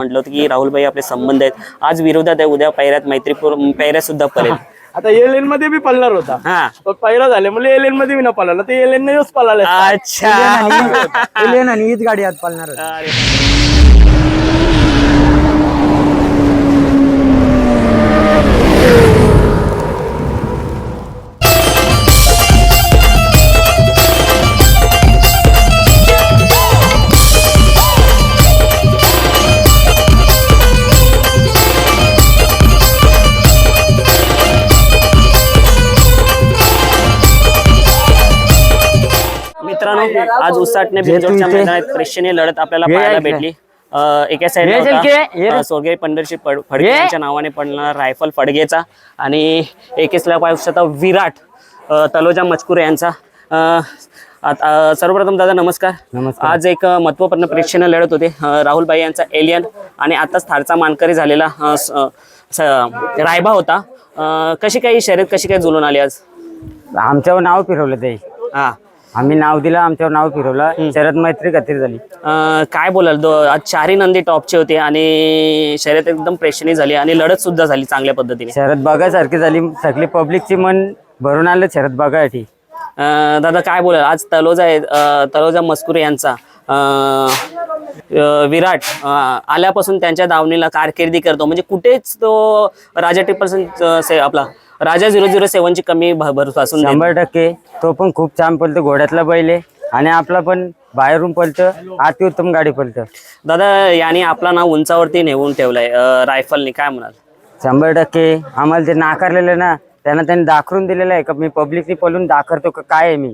म्हटलं होतं की राहुल भाई आपले संबंध आहेत, आज विरोधात आहे, उद्या पैऱ्यात पैऱ्यात सुद्धा पळेल. आता एलेन मध्ये बी पळणार होता, हा तो पहिला झाले म्हणजे एलेन मध्ये बी न पळाला, ते एलेन ने पळाला. अच्छा एलियन आणि हीच गाडी आज पालणार होती. अरे. मित्रांनो, आज उसाटणे बिंजोडच्या मैदानात प्रेक्षणीय लढत आपल्याला पाहायला भेटली. एका साईडला स्वर्गीय पंढरशी फडके यांच्या नावाने पडणारा रायफल फडगेचा आणि एकेसला पाहू विराट तलोजा मचकुर यांचा. सर्वप्रथम दादा नमस्कार. आज एक महत्वपूर्ण प्रेक्षणीय लढत होते. राहुल भाई यांचा एलियन आणि आताच थारचा मानकरी झालेला रायबा होता. कशी काही शर्यत कशी काय जुळून आली आज? आमच्यावर नाव फिरवलं ते. हा, आम्ही नाव दिलं, आमच्यावर नाव फिरवलं. शरद मैत्री खातीर झाली. काय बोलाल, आज चारही नंदी टॉपचे होते आणि शर्यत एकदम प्रेक्षणीय झाली आणि लढत सुद्धा झाली चांगल्या पद्धतीने. शरद बघायसारखी झाली, सगळी पब्लिकची मन भरून आलं शरद बघायसाठी. दादा काय बोलाल, आज तलोजा मस्कुर यांचा विराट आल्यापासून त्यांच्या दावणीला कारकिर्दी करतो, म्हणजे कुठेच तो राजा टिप्पल आपला राजा 007ची कमी भरपासून 100% तो पण खूप छान पळतो, घोड्यातला बैल आहे आणि आपला पण बाहेरून पळतं, अतिउत्तम गाडी पळतं. दादा याने आपला नाव उंचावरती नेऊन ठेवलाय रायफलने, काय म्हणाल? 100% आम्हाला ते नाकारलेलं ना, त्यांनी दाखवून दिलेलं आहे का मी पब्लिकनी पळून दाखवतो का काय आहे मी.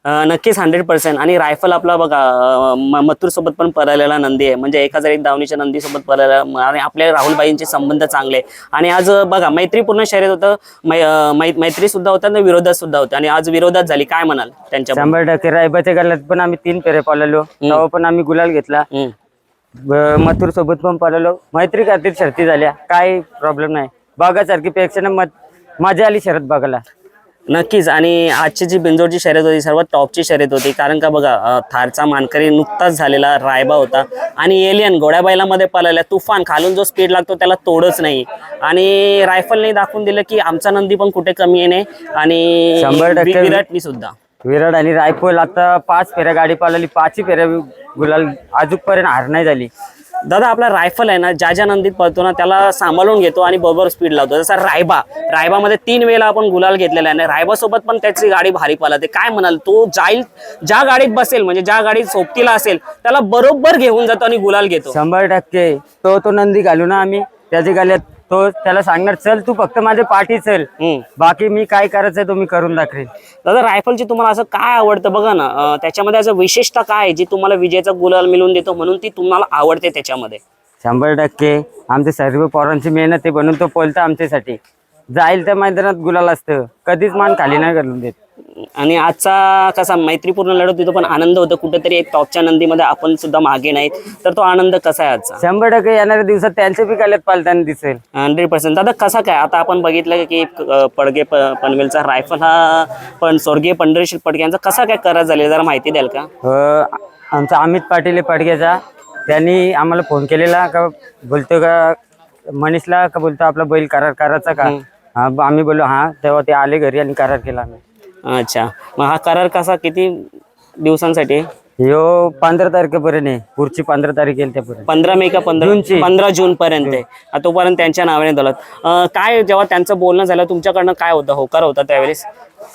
नक्कीच 100%. आणि रायफल आपला बघा मथुर सोबत पण पळालेला नंदी आहे, म्हणजे 1001 दावणीच्या नंदी सोबत पळालेला आणि आपल्या राहुलबाईंचे संबंध चांगले. आणि आज बघा मैत्रीपूर्ण शर्यत होतं, मैत्री सुद्धा होता आणि विरोधात सुद्धा होता आणि आज विरोधात झाली, काय म्हणाल त्यांच्या? 100% रायबाच्या गल्ल्यात पण आम्ही 3 फेरे पळालो, तेव्हा पण आम्ही गुलाल घेतला. मथुर सोबत पण पळालो, मैत्री खातीर शर्ती झाल्या, काही प्रॉब्लेम नाही. बघासारखी पेक्षा मजा आली शर्यत बघायला. नक्कीच. आणि आजची जी बिंजोडची शर्यत होती सर्वात टॉपची शर्यत होती, कारण का बघा थारचा मानकरी नुकताच झालेला रायबा होता आणि एलियन घोड्या बैलामध्ये पळाला, तुफान खालून जो स्पीड लागतो त्याला तोडच नाही. आणि रायफलने दाखवून दिलं की आमचा नंदी पण कुठे कमी आहे नाही. आणि 100% विराटनी सुद्धा, विराट आणि रायफल आता 5 फेऱ्या गाडी पळाली, 5ही फेऱ्या गुलाल, अजूनपर्यंत हार नाही झाली. दादा आपला रायफल आहे ना, ज्या नंदीत पळतो ना त्याला सांभाळून घेतो आणि बरोबर स्पीड लावतो. जसा रायबामध्ये 3 वेळेला आपण गुलाल घेतलेला आहे. रायबा सोबत पण त्याची गाडी भारी पळते, काय म्हणाल? तो जाईल ज्या गाडीत बसेल, म्हणजे ज्या गाडीत सोबतीला असेल त्याला बरोबर घेऊन जातो आणि गुलाल घेतो. 100% तो नंदी घालू ना आम्ही त्याची गाल्यात, तो त्याला सांगणार चल तू फक्त माझ्या पाठी चल, बाकी मी काय करायचंय तो मी करून दाखवेन. दादा रायफलची तुम्हाला असं काय आवडतं बघा ना, त्याच्यामध्ये असं विशेषता काय आहे जी तुम्हाला विजयाचा गुलाल मिळवून देतो म्हणून ती तुम्हाला आवडते त्याच्यामध्ये? 100% आमचे सर्व पोरांची मेहनत आहे म्हणून तो पळतो आमच्यासाठी. जाईल त्या मैदानात गुलाल असतं, कधीच मान खाली नाही घालून देत. आणि आजचा कसा मैत्रीपूर्ण लढत होतो पण आनंद होतो, कुठेतरी एक टॉपच्या नंदीमध्ये आपण सुद्धा मागे नाहीत, तर तो आनंद कसा आहे आजचा? 100% येणाऱ्या दिवसात त्यांच्या बी गाल्यात पालताना दिसेल. 100%. दादा कसा काय, आता आपण बघितलं की पडगे पनवेलचा रायफल हा पण स्वर्गीय पंढरीशी फडके यांचा कसा काय करार झालेला, जरा माहिती द्याल का? आमचा अमित पाटील पडग्याचा, त्यांनी आम्हाला फोन केलेला का बोलतो का मनीषला का बोलतो आपला बैल करार करायचा का. आम्ही बोललो हा, तेव्हा ते आले घरी आणि करार केला आम्ही. अच्छा, मग हा करार कसा किती दिवसांसाठी? यो 15 तारखेपर्यंत आहे, पुढची 15 तारीख येईल त्यापर्यंत. 15 मे का 15 जून पर्यंत आहे. तोपर्यंत त्यांच्या नावाने दौलत. काय जेव्हा त्यांचं बोलणं झालं तुमच्याकडनं काय होतं, होकार होता त्यावेळेस?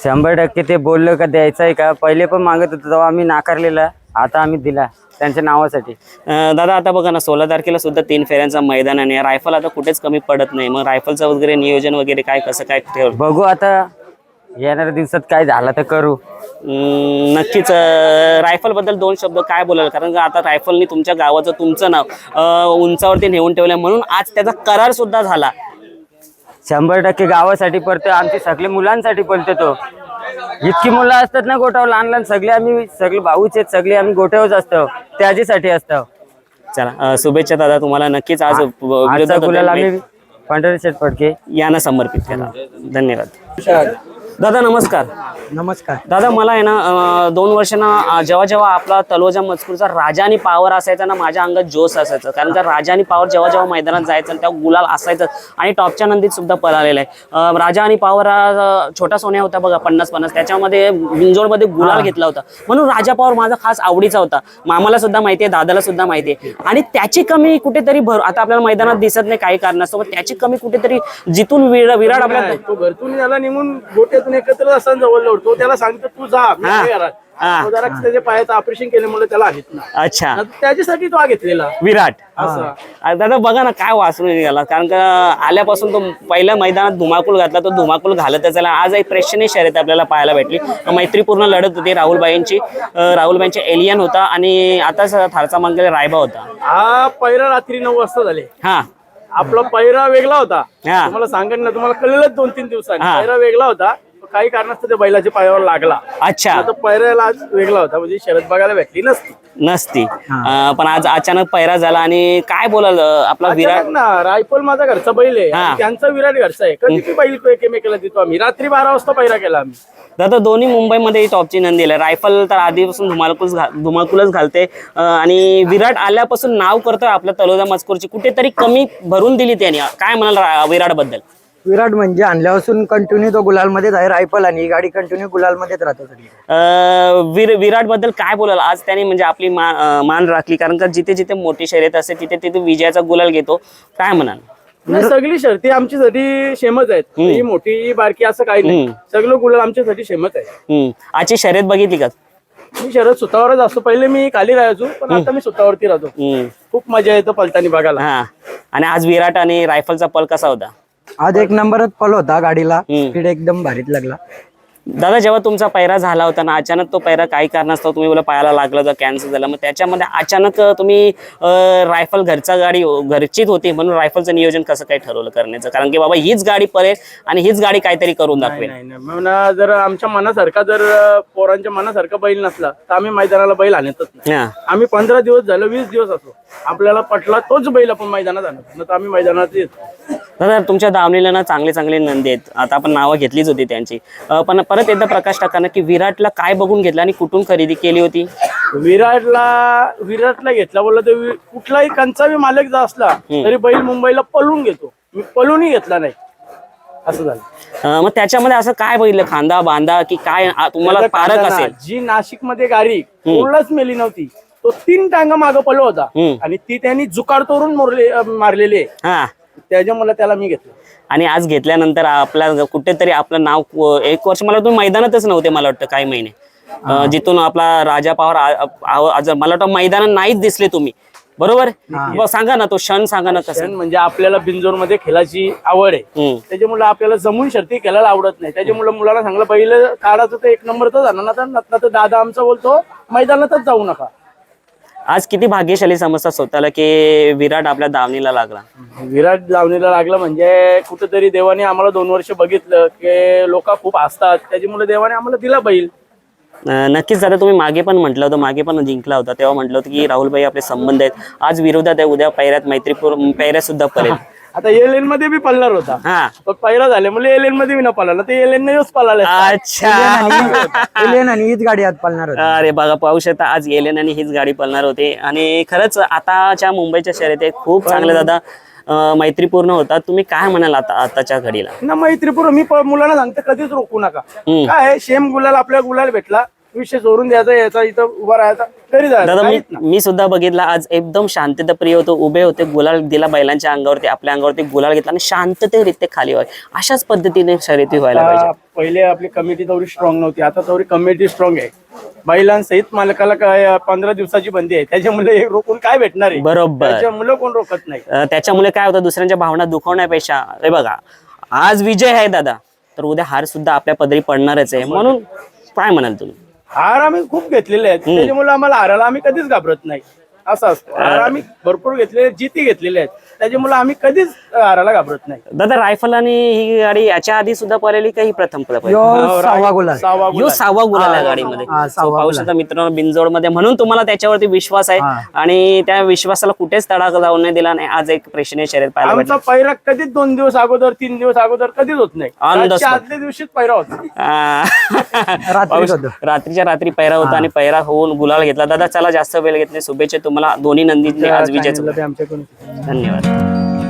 100% ते बोललं का द्यायचं आहे का, पहिले पण मागत होतं तेव्हा आम्ही नाकारलेला, आता आम्ही दिला त्यांच्या नावासाठी. दादा आता बघा ना 16 तारखेला सुद्धा 3 फेऱ्यांचा मैदान आहे, रायफल आता कुठेच कमी पडत नाही, मग रायफलचं वगैरे नियोजन वगैरे काय कसं काय ठेव? बघू आता येणाऱ्या दिवसात काय झालं तर करू. नक्कीच. रायफल बद्दल 2 शब्द काय बोलाल, कारण का आता रायफलनी तुमच्या गावाचं तुमचं नाव उंचावरती नेऊन ठेवलं म्हणून आज त्याचा करार सुद्धा झाला. 100% गावासाठी पडतो, आमच्या सगळे मुलांसाठी पडतो. तो इतकी मुलं असतात ना गोठ्यावर, लहान लहान सगळे आम्ही सगळे भाऊच आहेत, सगळे आम्ही गोठ्यावरच असतो, त्याच्यासाठी असतो. चला शुभेच्छा दादा तुम्हाला. नक्कीच आज गुलाल आम्ही पंढरीशेठ फडके यांना समर्पित केला. धन्यवाद. दादा नमस्कार. नमस्कार. दादा मला आहे ना 2 वर्षांना जेव्हा जेव्हा आपला तलोजा मजकूरचा राजा आणि पावर असायचा ना, माझ्या अंगात जोश असायचं. कारण का राजा आणि पावर जेव्हा जेव्हा मैदानात जायचं तेव्हा गुलाल असायचं आणि टॉपच्या नंदीत सुद्धा पळालेला आहे. राजा आणि पावर छोटा सोन्या होता बघा 50-50, त्याच्यामध्ये बिंजोडमध्ये गुलाल घेतला होता. म्हणून राजा पावर माझा खास आवडीचा होता. मामाला सुद्धा माहिती आहे, दादाला सुद्धा माहिती आहे. आणि त्याची कमी कुठेतरी आता आपल्याला मैदानात दिसत नाही काही कारणास्तव, त्याची कमी कुठेतरी जिथून विराट आपल्या तो घरतून याला निघून गोट्यातून एकत्र असताना जवळ तो त्याला सांगतो तू जा मी नाही घरात. तो जरा त्याच्या पायाचं ऑपरेशन केल्यामुळे त्याला घेतला. अच्छा, त्याच्यासाठी तो घेतलेला विराट. असं दादा बघा ना काय वासरून निघाला. कारण का आल्यापासून तो पहिल्या मैदानात धुमाकूळ घातला, तो धुमाकूळ घालतच झाला. आज एक प्रेक्षणीय शर्यत आपल्याला पाहायला भेटली. मैत्रीपूर्ण लढत होती राहुलबाईंची. राहुलबाईंचे एलियन होता आणि आताच थारचा मांगेला रायबा होता. हा पहिला रात्री 9 वाजता झाले. हा, आपला पहिरा वेगळा होता. हा. तुम्हाला सांगेन ना, तुम्हाला कळलेलं 2-3 दिवसांनी. हा. पहिरा वेगळा होता, काही कारणास्तव त्या बैलाच्या पायावर लागला. अच्छा, तो पहिऱ्याला आज वेगळा होता, म्हणजे शर्यत बघायला भेटली नसती. नसती. पण आज अचानक पैरा झाला. आणि काय बोलाल आपला विराट. अचानक ना, रायफल माझा घरचा बैल आहे हा. आणि त्यांचा विराट घरचा आहे. कधी ती बैल एकमेकाला देतो आम्ही. रात्री 12 वाजता पहिरा केला आम्ही. दादा दोन्ही मुंबईमध्ये टॉपची नंदी आहे. रायफल तर आधीपासून धुमाकूलच घालते आणि विराट आल्यापासून नाव करतोय आपल्या तलोजा मजकूरची. कुठेतरी कमी भरून दिली त्यांनी. काय म्हणाल विराट बद्दल. विराट म्हणजे आणल्यापासून कंटिन्यू तो गुलालमध्येच आहे. रायफल आणि ही गाडी कंटिन्यू गुलालमध्येच राहतो. विराट बद्दल काय बोलाल. आज त्यांनी म्हणजे आपली मान राखली. कारण का जिथे जिथे मोठी शर्यत असते तिथे तिथे विजयाचा गुलाल घेतो. काय म्हणाल. नाही, सगळी शर्ती आमच्यासाठी सेमच आहेत. ही मोठी बारकी असं काही नाही. सगळं गुलाल आमच्यासाठी सेमच आहे. आजची शर्यत बघितली का. मी शर्यत स्वतःवरच असतो. पहिले मी खाली राहायचो, पण आता मी स्वतःवरती राहतो. खूप मजा येतो पलतानी बघायला. हा, आणि आज विराट आणि रायफलचा पल कसा होता. आज 1 नंबरच पल होता गाडीला. स्पीड एकदम भारीत लागला. दादा जेव्हा तुमचा पैरा झाला होता ना, अचानक तो पैरा काही कारणास्तव तुम्ही बोला पायाला लागला तर कॅन्सल झाला. मग त्याच्यामध्ये अचानक तुम्ही रायफल गाडी घरचीच होती म्हणून रायफलचं नियोजन कसं काय ठरवलं करण्याचं. कारण की बाबा हीच गाडी पळेल आणि हीच गाडी काहीतरी करून दाखवेल. नाही नाही, म्हणून जर आमच्या मनासारखा जर पोरांच्या मनासारखा बैल नसला तर आम्ही मैदानाला बैल आणतच नाही. आम्ही 15 दिवस झालं, 20 दिवस असो, आपल्याला पटला तोच बैल आपण मैदानात आणत, तर आम्ही मैदानात येतो. दादा तुमच्या दावणीला ना चांगले चांगले नंदी आहेत. आता आपण नावं घेतलीच होती त्यांची, पण परत एकदा प्रकाश टाका ना की विराटला काय बघून घेतलं आणि कुठून खरेदी केली होती. विराटला घेतला बोलला तर कुठलाही कंचावी मालक जर असला तरी बैल मुंबईला पळून घेतो. मी पळूनही घेतला नाही, असं झालं. मग त्याच्यामध्ये असं काय बघितलं, खांदा बांधा की काय तुम्हाला पारख असेल. जी नाशिक मध्ये गाडी कोणालाच मेली नव्हती, तो 3 टांगा मागं पळलो होता आणि ती त्यांनी जुकार तोडून मारलेली आहे. त्याच्यामुळे त्याला मी घेतलं. आणि आज घेतल्यानंतर आपल्या कुठेतरी आपलं नाव 1 वर्ष मला तुम्ही मैदानातच नव्हते मला वाटतं काही महिने, जिथून आपला राजा पवार मला वाटतं मैदानात नाहीच दिसले तुम्ही, बरोबर. सांगा ना तो क्षण सांगा ना. कसं म्हणजे आपल्याला बिंजोर मध्ये खेळाची आवड आहे, त्याच्यामुळे आपल्याला जमून शर्ती खेळायला आवडत नाही. त्याच्यामुळे मुलाला सांगलं बैल काढायचं तर 1 नंबर तर जाणार ना, तर दादा आमचा बोलतो मैदानातच जाऊ नका. आज किती भाग्यशाली समजता स्वतःला की विराट आपल्या दावणीला लागला. विराट दावणीला लागला म्हणजे कुठेतरी देवाने आम्हाला 2 वर्ष बघितलं की लोक खूप हसतात, त्याच्यामुळे देवाने आम्हाला दिला बैल. नक्कीच दादा तुम्ही मागे पण म्हटलं होतं, मागे पण जिंकला होता तेव्हा म्हटलं होतं की राहुलभाई आपले संबंध आहेत. आज विरोधात आहे, उद्या पैऱ्यात मैत्रीपूर्ण पैऱ्यात सुद्धा पळेल. आता एलेन मध्ये बी पळणार होता, पण पैरा झाले म्हणजे एलेन मध्ये बी न पळाला, ते एलेन ने पळाला. अच्छा, एलियन आणि हीच गाडी आज पळणार होती. अरे बघा पाहू शकता आज एलेन आणि हीच गाडी पळणार होती. आणि खरंच आताच्या मुंबईच्या शर्यती खूप चांगले दादा मैत्रीपूर्ण होता. तुम्ही काय म्हणाल आताच्या घडीला. ना मैत्रीपूर्ण मी मुलांना सांगते कधीच रोखू नका. काय शेम गुलाल आपल्या गुलाल भेटला, विषय जोडून द्यायचा, याचा इथं उभा राहायचा, तरी दादा मी सुद्धा बघितला आज एकदम शांतताप्रिय होतो, उभे होते, गुलाल दिला बैलांच्या अंगावरती, आपल्या अंगावरती गुलाल घेतला आणि शांततेरित्या खाली व्हाय. अशाच पद्धतीने शर्यती व्हायला पाहिजे. पहिले आपली कमिटी तेवढी स्ट्रॉंग नव्हती, आता तेवढी कमिटी स्ट्रॉंग आहे. बैलांसहित मालकाला काय 15 दिवसाची बंदी आहे, त्याच्यामुळे रोखून काय भेटणार आहे. बरोबर, त्याच्यामुळे कोण रोखत नाही. त्याच्यामुळे काय होतं, दुसऱ्यांच्या भावना दुखवण्यापेक्षा हे बघा आज विजय आहे दादा, तर उद्या हार सुद्धा आपल्या पदरी पडणारच आहे. म्हणून काय म्हणाल तुम्ही. हार आम्ही खूप घेतलेले आहेत, त्याच्यामुळे आम्हाला हाराला आम्ही कधीच घाबरत नाही, असं असतं. हार आम्ही भरपूर घेतलेले, जिती घेतलेले आहेत, त्याच्यामुळे आम्ही कधीच हारायला घाबरत नाही. दादा रायफल आणि ही गाडी याच्या आधी सुद्धा पळाली का ही प्रथम पळाली? सहावा गुलाल. सहावा यो 6वा गुलाल आहे गाडीमध्ये. So, पाहू शकता मित्रांनो बिनजोड मध्ये, म्हणून तुम्हाला त्याच्यावरती विश्वास आहे आणि त्या विश्वासाला कुठेच तडाखा जाऊन नाही दिला. नाही आज एक प्रेक्षणीय शर्यत पाहायला आमचा पैरा कधीच 2 दिवस अगोदर 3 दिवस अगोदर कधीच होत नाही. On the रातच्या spot. आदल्या दिवशीच पैरा होता. रात्रीच्या रात्री पैरा होता आणि पैरा होऊन गुलाल घेतला. दादा चला जास्त वेळ घेत नाही, शुभेच्छा तुम्हाला दोन्ही नंदींनी आज विजयाचं. आमच्याकडून धन्यवाद.